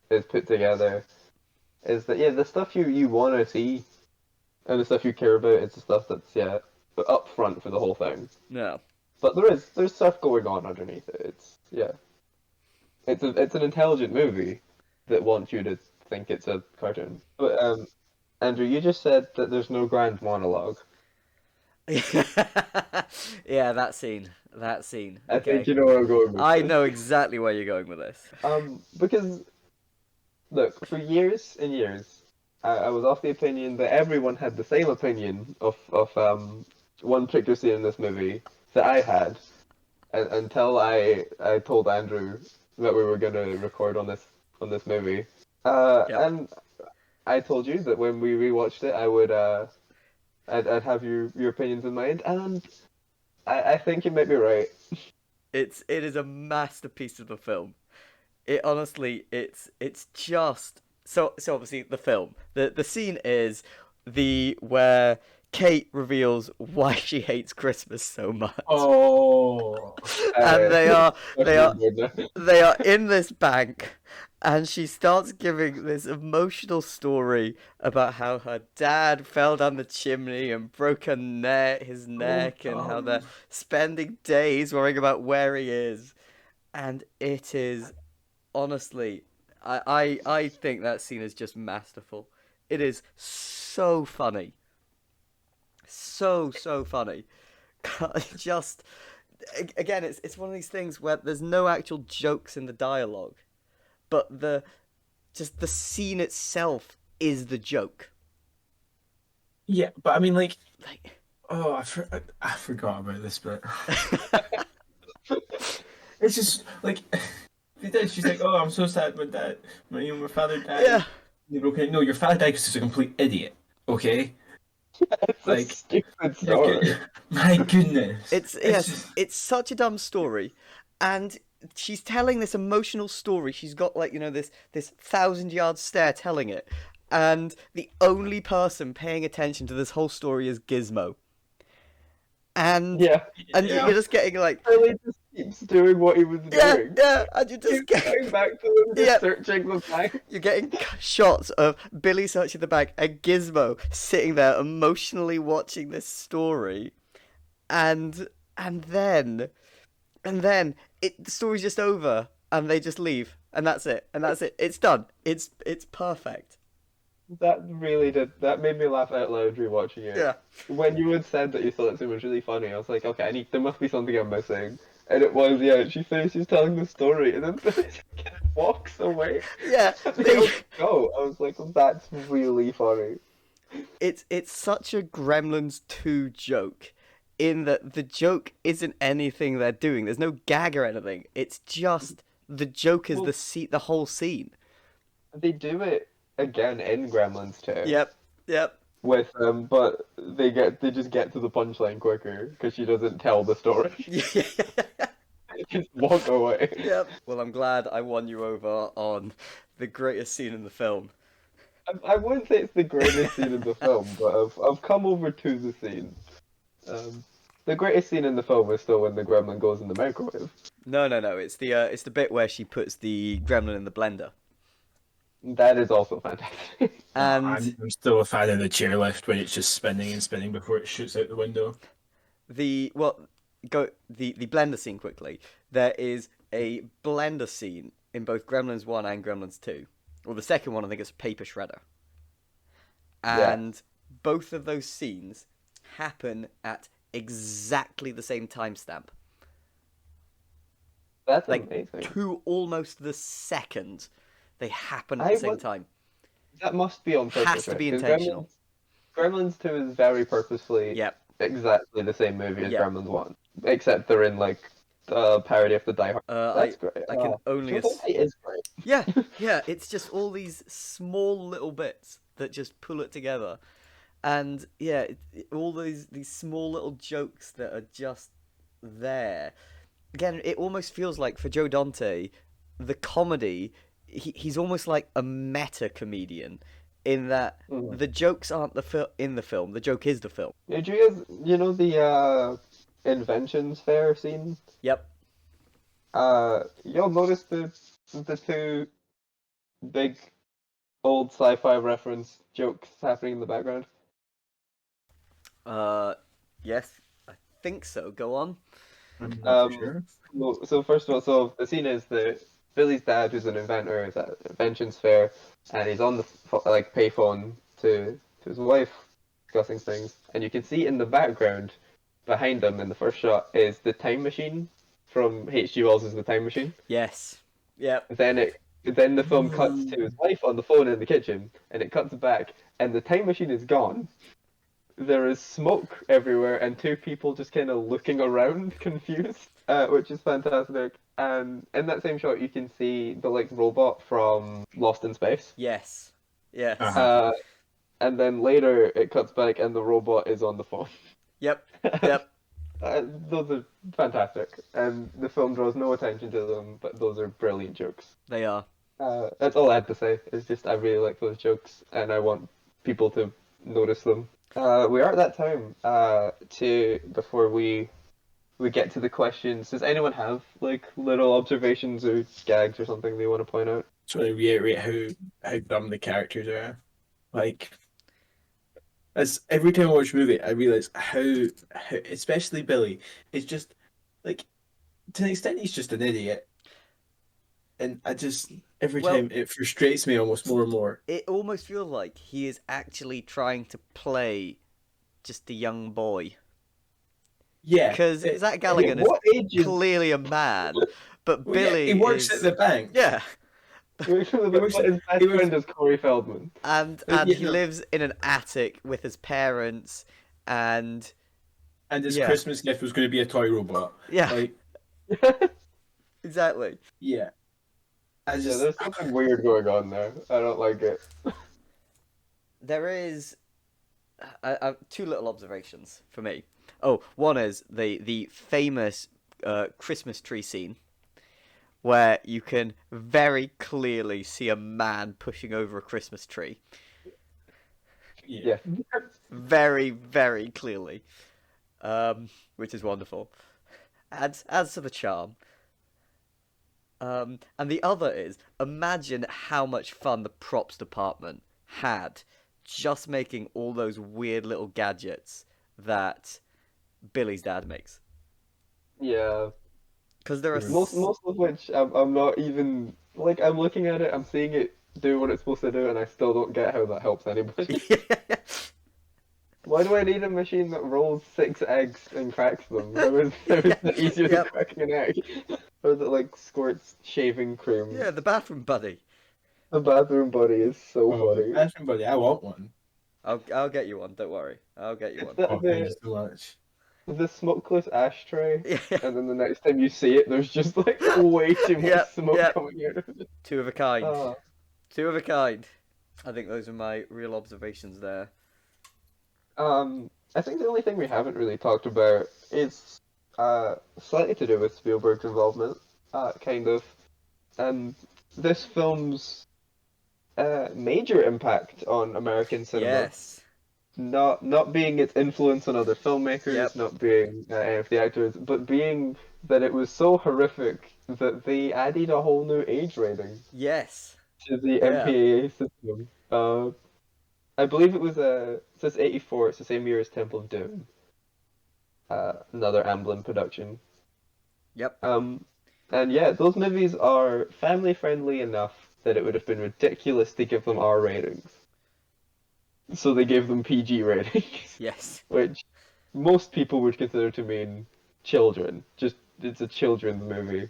is put together. Is that the stuff you want to see and the stuff you care about is the stuff that's up front for the whole thing.
No.
but there's stuff going on underneath it. It's an intelligent movie that wants you to think it's a cartoon. But Andrew, you just said that there's no grand monologue.
Yeah, that scene. That scene.
I think
Okay.
you know where I'm going with
I
this.
know exactly where you're going with this.
Because look, for years and years, I was of the opinion that everyone had the same opinion of one particular scene in this movie that I had, until I told Andrew that we were gonna record on this movie.
Yep.
And I told you that when we rewatched it, I'd have your opinions in mind, and I think you might be right.
It is a masterpiece of a film. It honestly, it's just so obviously the film. The scene is the where Kate reveals why she hates Christmas so much.
Oh,
And they are
Especially
they are in this bank, and she starts giving this emotional story about how her dad fell down the chimney and broke his neck, and how they're spending days worrying about where he is. And it is honestly, I think that scene is just masterful. It is so funny, so funny. Just again, it's one of these things where there's no actual jokes in the dialogue, but the scene itself is the joke.
yeah, but I mean, like,
Like,
oh, I forgot about this bit. It's just like she's like, "Oh, I'm so sad. My father died."
yeah,
Okay, no, your father died because he's a complete idiot. Okay,
it's a
like
stupid
you're
story.
my goodness,
it's
it's
yes,
just
it's such a dumb story, and she's telling this emotional story. She's got like this 1,000 yard stare telling it, and the only person paying attention to this whole story is Gizmo, and
Yeah,
yeah,
you're just getting like
Billy just keeps doing what he was
yeah,
doing.
yeah, and you just
Keeps
get
going back to him,
yeah.
just searching the bank.
You're getting shots of Billy searching the bag and Gizmo sitting there emotionally watching this story, and and then the story's just over, and they just leave, and that's it, It's done. It's perfect.
That made me laugh out loud rewatching it.
Yeah.
When you had said that you thought it was really funny, I was like, okay, there must be something I'm missing. And it was, yeah, she finishes telling the story, and then Billy just kind of walks away.
Yeah,
And they
they
all go. I was like, that's really funny.
it's such a Gremlins 2 joke in that the joke isn't anything they're doing. There's no gag or anything. It's just the joke is
Well,
the whole scene.
they do it again in Gremlins too.
Yep. Yep.
With but they just get to the punchline quicker because she doesn't tell the story.
Yeah.
They just walk away.
Yep. Well, I'm glad I won you over on the greatest scene in the film.
I wouldn't say it's the greatest scene in the film, but I've come over to the scene. Um, the greatest scene in the film is still when the gremlin goes in the microwave.
No, no, no. It's the bit where she puts the gremlin in the blender.
That is also fantastic.
And
I'm still a fan of the chairlift when it's just spinning and spinning before it shoots out the window.
the well, go the blender scene quickly. There is a blender scene in both Gremlins 1 and Gremlins 2. Well, the second one I think is paper shredder.
Yeah.
And both of those scenes happen at exactly the same timestamp.
That's
Like
amazing.
to almost the second they happen at
I
the same
would-
time.
That must be on purpose.
Has to
right?
be
'Cause
intentional.
Gremlins 2 is very purposefully
Yep.
exactly the same movie as
Yep.
Gremlins 1, except they're in like a parody of the Die Hard. That's great.
I can only
It is great.
yeah, yeah, it's just all these small little bits that just pull it together. And yeah, all these small little jokes that are just there. Again, it almost feels like for Joe Dante, the comedy, he's almost like a meta comedian in that the jokes aren't in the film, the joke is the film.
Did you guys, the inventions fair scene?
Yep.
Y'all notice the two big old sci-fi reference jokes happening in the background?
Uh, yes, I think so. Go on.
I'm not too
Um,
sure.
so first of all, so the scene is that Billy's dad, who's an inventor, is at an inventions fair, and he's on the like payphone to his wife discussing things, and you can see in the background behind him in the first shot is the time machine from H.G. Wells' The Time Machine.
Yes. Yep.
Then the film cuts to his wife on the phone in the kitchen, and it cuts back, and the time machine is gone. There is smoke everywhere, and two people just kind of looking around, confused, which is fantastic. And in that same shot, you can see the like robot from Lost in Space.
Yes. Yes.
Uh-huh.
And then later it cuts back, and the robot is on the phone.
Yep. Yep.
Those are fantastic, and the film draws no attention to them, but those are brilliant jokes.
They are.
That's all I had to say. It's just I really like those jokes, and I want people to notice them. We are at that time to before we get to the questions. Does anyone have like little observations or gags or something they want to point out?
Just want to reiterate how dumb the characters are. Like, as every time I watch a movie, I realize how especially Billy, is just like to an extent he's just an idiot, and I just every
Well-
time it frustrates me almost more and more.
It almost feels like he is actually trying to play just a young boy.
Yeah,
Because
it-
Zach Galligan is
What age is
clearly a man, but
well, yeah,
Billy
he works
is...
at the bank.
Yeah.
his best
he was-
friend is Corey Feldman.
And
Yeah,
he
no.
lives in an attic with his parents, and
And his
Yeah.
Christmas gift was going to be a toy robot.
yeah,
Like,
exactly.
yeah, I
Yeah,
just
there's something weird going on there. I don't like it.
There is two little observations for me. Oh, one is the famous Christmas tree scene where you can very clearly see a man pushing over a Christmas tree.
Yeah.
Very, very clearly. Which is wonderful. Adds to the charm. And the other is, imagine how much fun the props department had just making all those weird little gadgets that Billy's dad makes.
Yeah.
Because there are
Most of which I'm not even like I'm looking at it, I'm seeing it do what it's supposed to do, and I still don't get how that helps anybody. Why do I need a machine that rolls 6 eggs and cracks them? How is that easier than
Yep.
cracking an egg? Or that like squirts shaving cream?
Yeah, the bathroom buddy.
The bathroom buddy is so funny.
That's somebody I want one.
I'll get you one. Don't worry. I'll get you
It's
one.
the,
Oh, thank you so much.
the smokeless ashtray,
Yeah.
and then the next time you see it, there's just like way too much
Yep,
smoke
yep.
coming out of it.
Two of a kind.
Oh.
Two of a kind. I think those are my real observations there.
I think the only thing we haven't really talked about is slightly to do with Spielberg's involvement, kind of. This film's major impact on American cinema,
Yes.
not being its influence on other filmmakers,
Yep.
not being any of the actors, but being that it was so horrific that they added a whole new age rating
Yes.
to the
Yeah.
MPAA system. I believe it says 84. It's the same year as Temple of Doom. Another Amblin production.
Yep.
And yeah, those movies are family friendly enough that it would have been ridiculous to give them R ratings. So they gave them PG ratings,
Yes.
which most people would consider to mean children. Just it's a children's movie.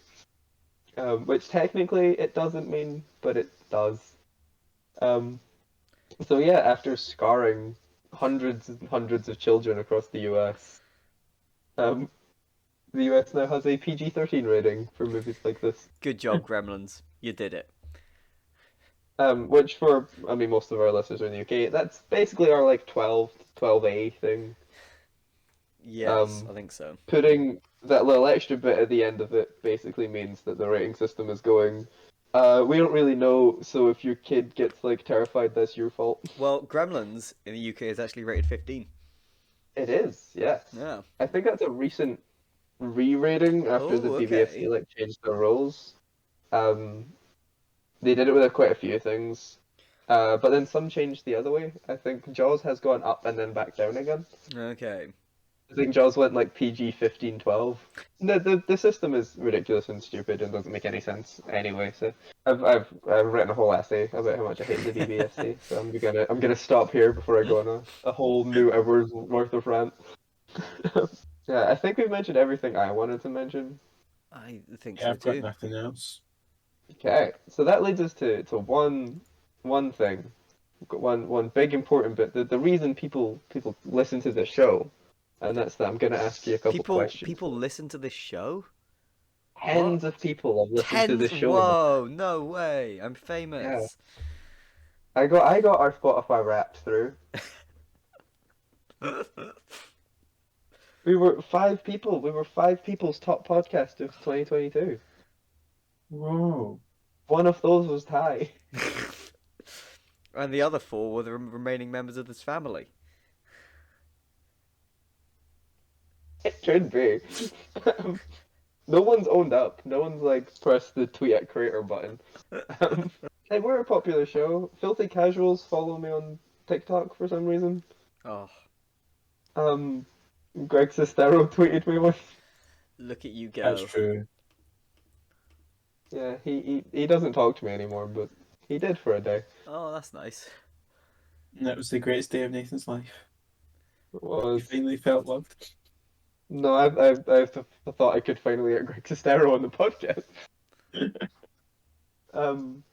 Which technically it doesn't mean, but it does. So yeah, after scarring hundreds and hundreds of children across the US, the US now has a PG-13 rating for movies like this.
Good job, Gremlins. You did it.
Which I mean, most of our listeners are in the UK. That's basically our like 12A thing.
Yes, I think so.
Putting that little extra bit at the end of it basically means that the rating system is going. We don't really know, so if your kid gets like terrified, that's your fault.
Well, Gremlins in the UK is actually rated 15.
It is, yeah.
Yeah.
I think that's a recent re-rating after the
Oh,
PBSC
okay.
like changed their rules. They did it with quite a few things, but then some changed the other way. I think Jaws has gone up and then back down again.
Okay.
I think Jaws went like PG 15, 12. The system is ridiculous and stupid and doesn't make any sense anyway. So I've written a whole essay about how much I hate the BBFC. So I'm gonna stop here before I go on a whole new hours worth of rant. Yeah, I think we've mentioned everything I wanted to mention.
I think
Yeah,
so
I've got
too.
nothing else.
Okay, so that leads us to one thing, one big important bit. The reason people listen to the show, and that's that I'm gonna ask you a couple questions.
People listen to this show. What?
Tens of people have listened to
Tens?
this show in the
Whoa! No way! I'm
yeah.
famous.
I got our Spotify Wrapped through. We were five people. We were five people's top podcast of 2022.
Whoa.
One of those was Ty.
And the other four were the remaining members of this family.
It should be. No one's owned up. No one's like pressed the tweet at creator button. Hey, we're a popular show. Filthy Casuals follow me on TikTok for some reason.
Oh,
Um, Greg Sestero tweeted me once.
look at you
That's
go.
true.
Yeah, he doesn't talk to me anymore, but he did for a day.
Oh, that's nice.
And that was the greatest day of Nathan's life.
It
He
was
finally felt loved.
no, I thought I could finally get Greg Sestero on the podcast. Um,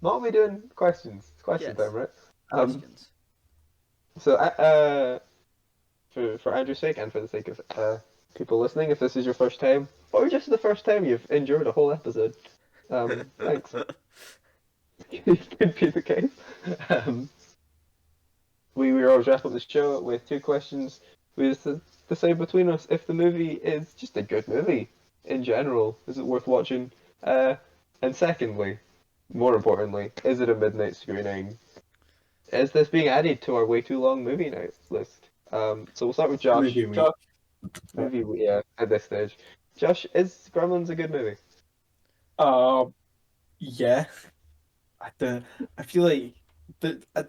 what are we doing? Questions. It's question
Yes.
time, right?
Questions.
So for Andrew's sake and for the sake of people listening, if this is your first time, or just the first time you've endured a whole episode, thanks. It could be the case. Um, we always wrap up the show with two questions. We just decide between us if the movie is just a good movie in general. Is it worth watching? And secondly, more importantly, is it a midnight screening? Is this being added to our way too long movie night list? So we'll start with Josh.
Movie week.
Josh, yeah, at this stage. Josh, is Gremlins a good movie?
Yeah. I feel like I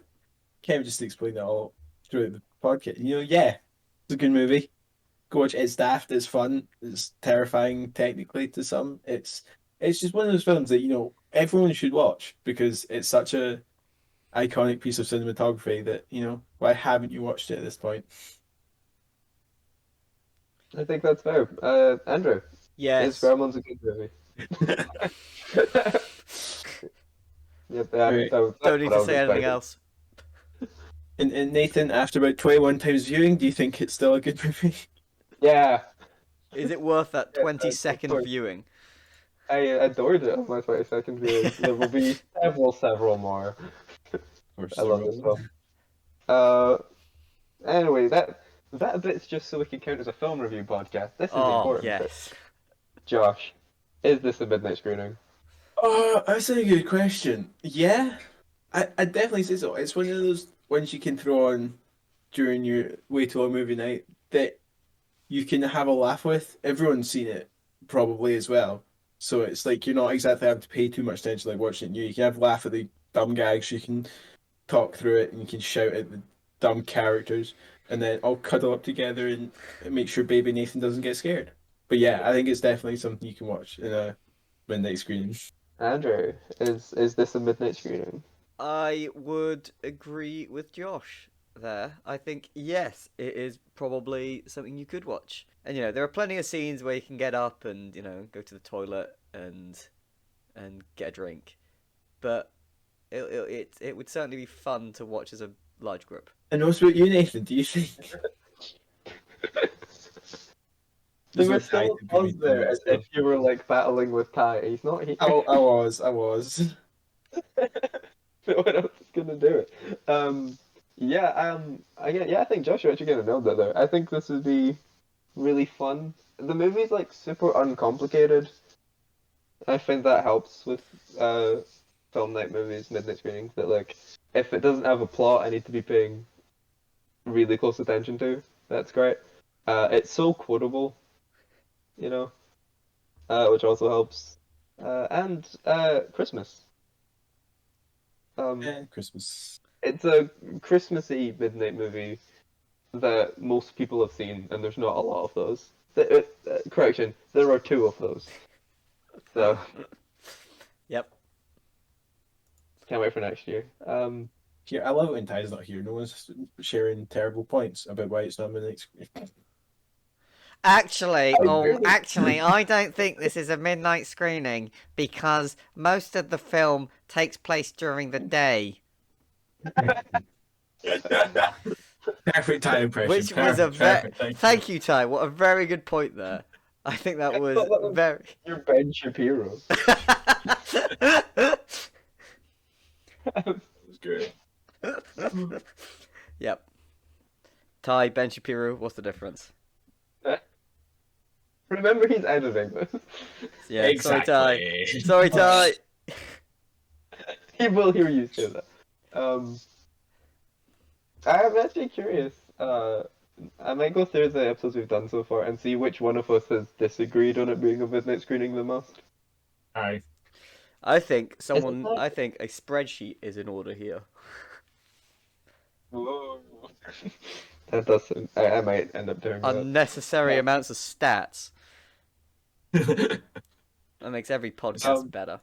can't just explain that all throughout the podcast. Yeah, it's a good movie. Go watch it. It's daft. It's fun. It's terrifying technically to some. It's just one of those films that everyone should watch because it's such a iconic piece of cinematography that why haven't you watched it at this point?
I think that's fair. Andrew, is
Yes.
Gremlins a good movie? Yep,
Right.
that's
Don't
what
need
I
to
was
say anything
expecting.
else.
And Nathan, after about 21 times viewing, do you think it's still a good movie?
Yeah,
Is it worth that
yeah,
20-second
course.
viewing?
I adored it on my 22nd viewing. There will be several more.
Of course
I
there
love
will
this
be.
film. Uh, anyway, that bit's just so we can count as a film review podcast. This is the
Oh,
important bit.
yes.
Josh, is this a midnight screening?
Oh, that's a good question. Yeah, I definitely say so. It's one of those ones you can throw on during your way to a movie night that you can have a laugh with. Everyone's seen it probably as well. So it's like you're not exactly having to pay too much attention like watching it. You can have laugh at the dumb gags, you can talk through it, and you can shout at the dumb characters, and then all cuddle up together and make sure baby Nathan doesn't get scared. But yeah, I think it's definitely something you can watch in a midnight screening.
Andrew, is this a midnight screening?
I would agree with Josh there. I think, yes, it is probably something you could watch. And, there are plenty of scenes where you can get up and, go to the toilet and get a drink. But it would certainly be fun to watch as a large group.
And what about you, Nathan? Do you think
There
there's no
was
tie
still
to
a pause
between
there
them?
as if you were like battling with Ty. He's not here.
I was.
No one else is gonna do it. Yeah, I think Josh, you're actually gonna nail that there. I think this would be really fun. The movie's like super uncomplicated. I think that helps with film night movies, midnight screenings. That like, if it doesn't have a plot, I need to be paying really close attention to. That's great. It's so quotable, you know, which also helps. And Christmas.
Yeah, Christmas.
It's a Christmassy midnight movie that most people have seen, and there's not a lot of those. Correction, there are 2 of those. So
Yep.
can't wait for next year.
Here, I love it when Ty's not here. No one's sharing terrible points about why it's not midnight screening.
Actually, I don't think this is a midnight screening because most of the film takes place during the day.
Perfect Ty impression.
Which was a
perfect.
Thank you, Ty. What a very good point there. I think that was very.
You're Ben Shapiro.
That was great.
Yep. Ty, Ben Shapiro, what's the difference?
Remember, he's editing this.
Yeah,
Exactly.
Sorry, Ty.
He will hear you say that. I'm actually curious. I might go through the episodes we've done so far and see which one of us has disagreed on it being a midnight screening the most.
Aye.
I think
not?
I think a spreadsheet is in order here.
Whoa. That doesn't. I might end up doing that.
Unnecessary amounts of stats. That makes every podcast better.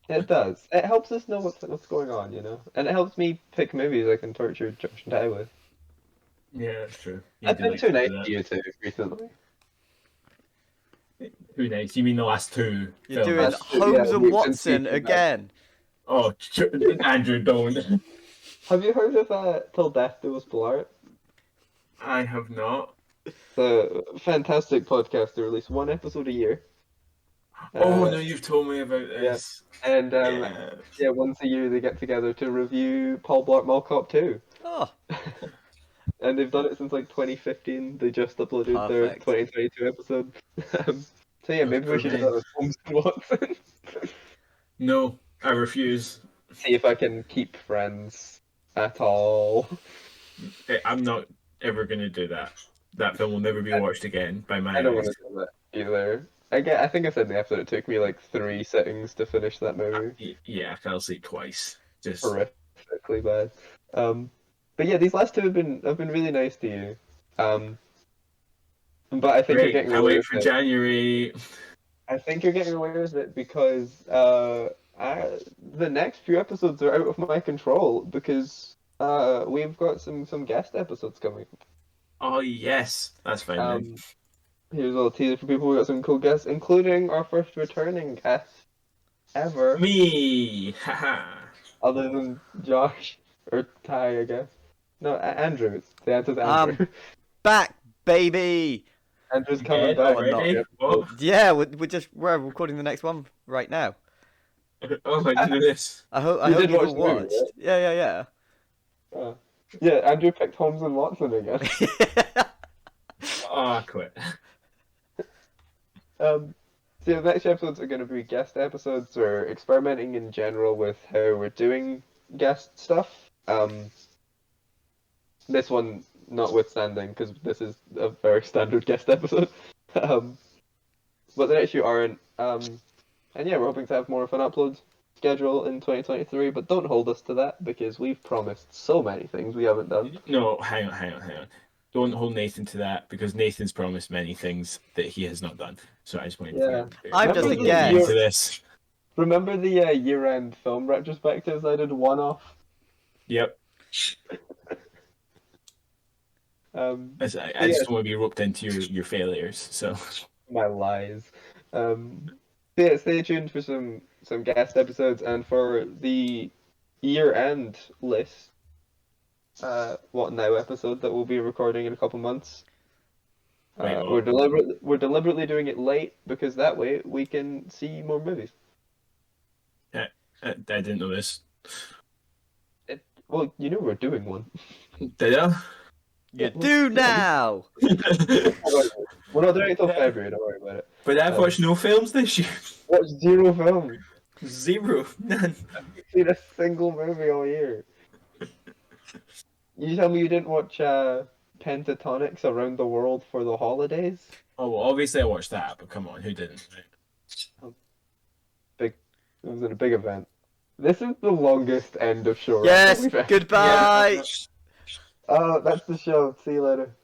It does. It helps us know what's going on, you know, and it helps me pick movies I can torture Josh and Ty with.
Yeah, that's true.
I've been too nice to you two recently.
Who nice? You mean the last 2?
You're doing
That's-
Holmes
yeah,
and
we've been
Watson
speaking
again.
Oh, Andrew, don't.
Have you heard of Till Death Do Us Part?
I have not.
It's a fantastic podcast. They release 1 episode a year.
Oh no, you've told me about this.
And
Yeah.
once a year they get together to review Paul Blart Mall Cop 2.
Oh,
And they've done it since like 2015. They just uploaded their
Perfect.
2022 episode. So yeah, maybe we should do that with Holmes and Watson.
No, I refuse.
See if I can keep friends at all.
I'm not ever going to do that. That film will never be watched again by my
I don't want
eyes.
to do that either. I think I said in the episode it took me like 3 sittings to finish that movie.
Yeah, I fell asleep twice. Just
Horrifically bad. But yeah, these last 2 have been really nice to you. But I think you're
great.
getting
I
away
wait
with
for
it.
January.
I think you're getting away with it because the next few episodes are out of my control because we've got some guest episodes coming.
Oh yes, that's fine. Then.
Here's a little teaser for people. We got some cool guests, including our first returning guest ever,
Me, haha.
other than Josh or Ty, I guess. No, Andrew. The answer's Andrew.
back, baby.
Andrew's
Yeah,
coming back.
already? What?
Yeah, we're recording the next one right now.
Oh my goodness.
I hope
You
you've
did watch
all
the movie,
watched.
right?
Yeah.
Yeah, Andrew picked Holmes and Watson again.
Oh, I quit.
So the next episodes are going to be guest episodes. We're experimenting in general with how we're doing guest stuff. This one notwithstanding, because this is a very standard guest episode. But the next few aren't. And yeah, we're hoping to have more of an upload schedule in 2023, but don't hold us to that because we've promised so many things we haven't done.
No, hang on. Don't hold Nathan to that because Nathan's promised many things that he has not done. So I just wanted to.
I'm just a
Remember the
guest.
year-
Into this.
Remember the year-end film retrospectives I did one off?
Yep. I just don't want to be roped into your failures. So.
My lies. Yeah, stay tuned for some guest episodes and for the year-end list. What now episode that we'll be recording in a couple months.
Wait, what?
We're deliberately doing it late because that way we can see more movies.
I didn't know this.
Well, you know we're doing one.
Did I?
You do now.
We're not doing it till February. Don't worry about it.
But I've watched no films this year.
Watch 0 films.
0. None.
I've seen a single movie all year. You tell me you didn't watch Pentatonics Around the World for the Holidays?
Oh, well, obviously I watched that, but come on, who didn't?
It was in a big event. This is the longest end of show.
Yes.
we've ever-
Goodbye.
That's the show. See you later.